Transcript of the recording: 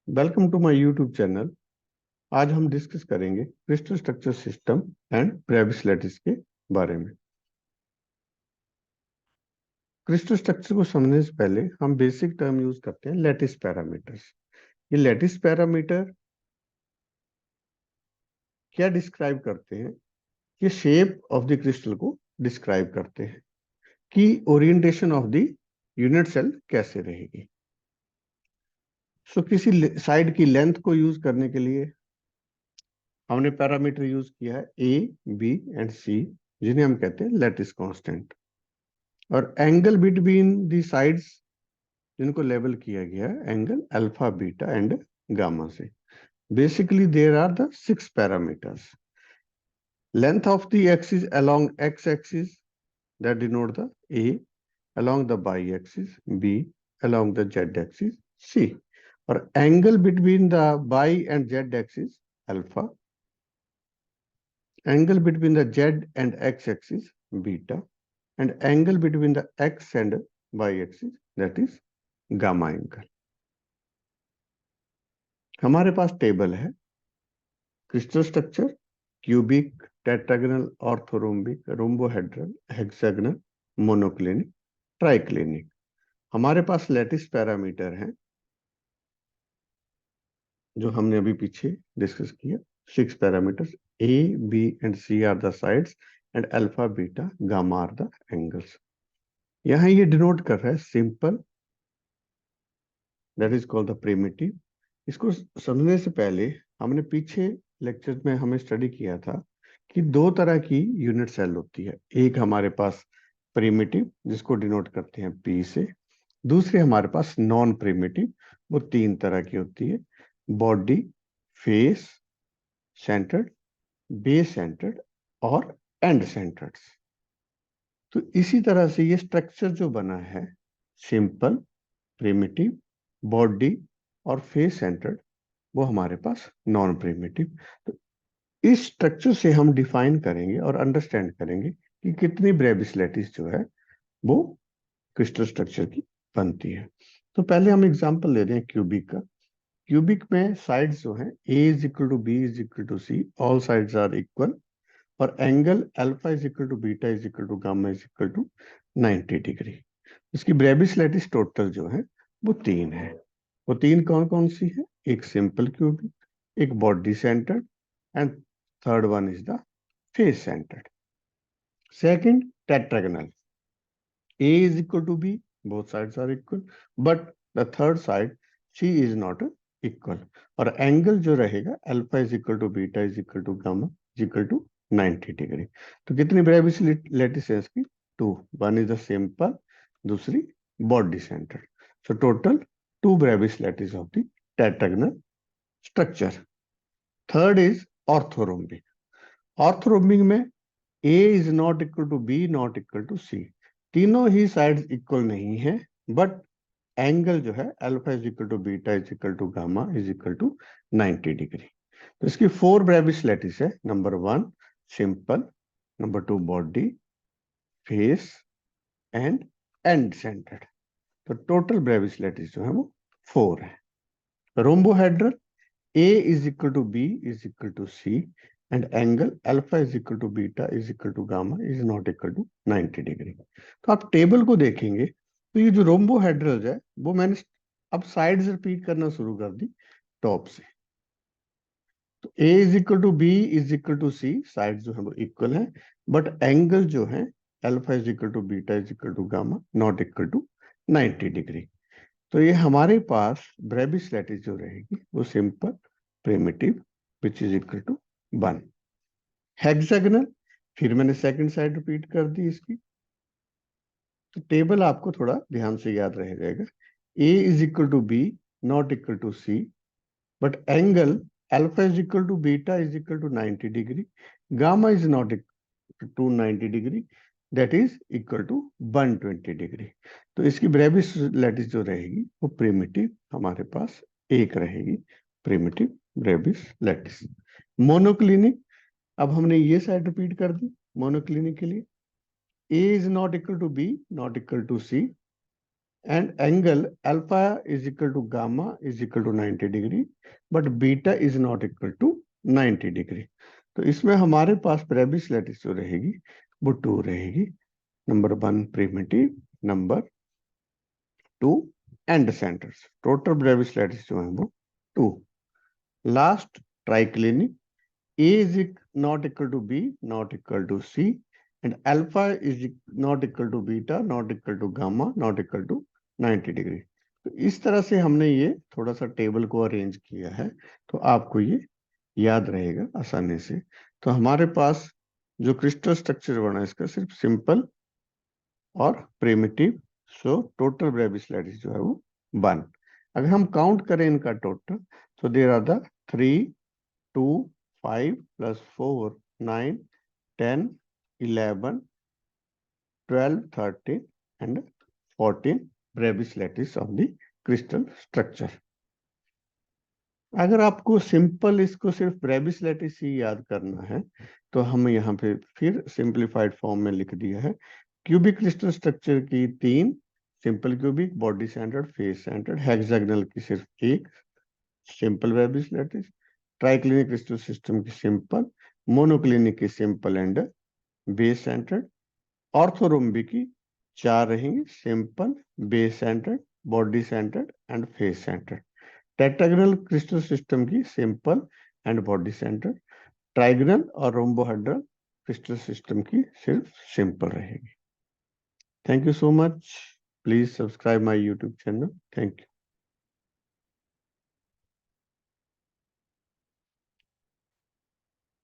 Welcome to my YouTube channel. आज हम discuss करेंगे crystal structure system and Bravais lattice के बारे में। क्रिस्टल स्ट्रक्चर को समझने से पहले हम बेसिक टर्म यूज करते हैं, लैटिस पैरामीटर्स। ये लैटिस पैरामीटर क्या डिस्क्राइब करते हैं? ये शेप ऑफ द क्रिस्टल को डिस्क्राइब करते हैं कि orientation of the unit cell कैसे रहेगी। किसी साइड की लेंथ को यूज करने के लिए हमने पैरामीटर यूज किया है ए, बी एंड सी, जिन्हें हम कहते हैं लैटिस कांस्टेंट। और एंगल बिटवीन दी साइड्स जिनको लेवल किया गया है angle alpha, beta and gamma से। Basically there are the 6 parameters. Length of the axis along X axis, that denote the A, along the Y axis B, along the Z axis C. और angle between the Y and Z axis alpha, angle between the z and x axis beta, and angle between the x and y axis, that is gamma angle। हमारे पास table है crystal structure, cubic, tetragonal, orthorhombic, rhombohedral, hexagonal, monoclinic, triclinic. हमारे pass lattice parameter हैं जो हमने अभी पीछे discuss किया। 6 parameters, A, B and C are the sides and alpha, beta, gamma are the angles. यहाँ ये डिनोट कर रहा है simple, that is called the primitive. इसको समझने से पहले हमने पीछे लेक्चर में हमें स्टडी किया था कि दो तरह की यूनिट सेल होती है। एक हमारे पास प्रिमिटिव जिसको डिनोट करते हैं पी से, दूसरे हमारे पास नॉन प्रिमिटिव, वो 3 तरह की होती है, body, face centred, base centred और एंड सेंटर्ड। तो इसी तरह से ये स्ट्रक्चर जो बना है सिंपल, प्रिमिटिव, बॉडी और फेस सेंटर्ड, वो हमारे पास नॉन प्रिमिटिव। तो इस स्ट्रक्चर से हम डिफाइन करेंगे और अंडरस्टैंड करेंगे कि कितनी ब्रेविस लैटिस जो है वो क्रिस्टल स्ट्रक्चर की बनती है। तो पहले हम एग्जांपल ले रहे हैं क्यूबिक का। क्यूबिक में साइड्स जो है A is equal to B is equal to C, all sides are equal, और angle alpha is equal to beta is equal to gamma is equal to 90 degree. इसकी Bravais lattice total जो है वो 3 है। वो 3 कौन कौन सी है? एक सिंपल क्यूबिक, एक body centred and third one is the face centred. Second, tetragonal, A is equal to B, both sides are equal, but the third side C is not equal। और एंगल जो रहेगा alpha is equal to beta is equal to gamma is equal to 90 degree. तो कितनी Bravais lattice है इसकी? 2। One is the simple, दूसरी body centre. So total 2 Bravais lattice of the tetragonal structure. Third is orthorhombic. Orthorhombic में A is not equal to B, not equal to C. तीनों ही sides equal नहीं है, but angle जो है alpha is equal to beta is equal to gamma is equal to 90 degree. तो इसकी 4 Bravais lattice है। Number 1 simple, number 2 body, face and end centred. तो टोटल ब्रेविस लैटिस जो है वो 4 है। Rhombohedral, A is equal to B is equal to C, and angle alpha is equal to beta is equal to gamma is not equal to 90 degree. तो आप table को देखेंगे तो ये जो रोम्बोहेड्रल है वो मैंने अब साइड्स रिपीट करना शुरू कर दी टॉप से। तो A is equal to B is equal to C, side जो है वो इक्वल है, बट एंगल जो है alpha is equal to beta is equal to gamma not equal to 90 degree. तो ये हमारे पास ब्रेविस लैटिस जो रहेगी वो simple, primitive, which is equal to 1। Hexagonal, फिर मैंने सेकंड साइड रिपीट कर दी इसकी। तो टेबल आपको थोड़ा ध्यान से याद रह जाएगा। A is equal to B, not equal to C, but angle alpha is equal to beta is equal to 90 degree, gamma is not equal to 90 degree, that is equal to 120 degree. तो इसकी Bravais lattice जो रहेगी वो primitive हमारे पास एक रहेगी, primitive Brevis lattice. Monoclinic, अब हमने ये साइड रिपीट कर दी मोनोक्लिनिक के लिए। A is not equal to B, not equal to C, and angle alpha is equal to gamma is equal to 90 degree, but beta is not equal to 90 degree. तो इसमें हमारे पास Bravais lattice जो रहेगी वो 2 रहेगी. Number 1 primitive, number 2 and centres. Total Bravais lattice जो है वो 2. Last triclinic, A is not equal to B, not equal to C, and alpha is not equal to beta, not equal to gamma, not equal to 90 degree. तो इस तरह से हमने ये थोड़ा सा टेबल को अरेंज किया है, तो आपको ये याद रहेगा आसानी से. तो हमारे पास जो क्रिस्टल स्ट्रक्चर बना है इसका सिर्फ सिंपल और primitive. So total Bravais lattice जो है वो 1. अगर हम काउंट करें इनका टोटल, तो there are the 3, 2, 5 plus 4, 9, 10, 11, 12, 13 and 14 brevis lattice of the crystal structure. अगर आपको सिंपल इसको सिर्फ ब्रेविस लैटिस ही याद करना है, तो हम यहाँ पे फिर सिंप्लीफाइड फॉर्म में लिख दिया है. क्यूबिक क्रिस्टल स्ट्रक्चर की 3, simple cubic, body centred, face centred, hexagonal की सिर्फ 1 simple Bravais lattice, triclinic crystal system की सिंपल, मोनोक्लिनिक की simple and base centred, orthorhombic की 4 रहेंगी, simple, base centred, body centred and face centred. Tetragonal crystal system की simple and body centred, trigonal और rhombohedral crystal system की सिर्फ simple रहेगी. Thank you so much. Please subscribe my YouTube channel. Thank you.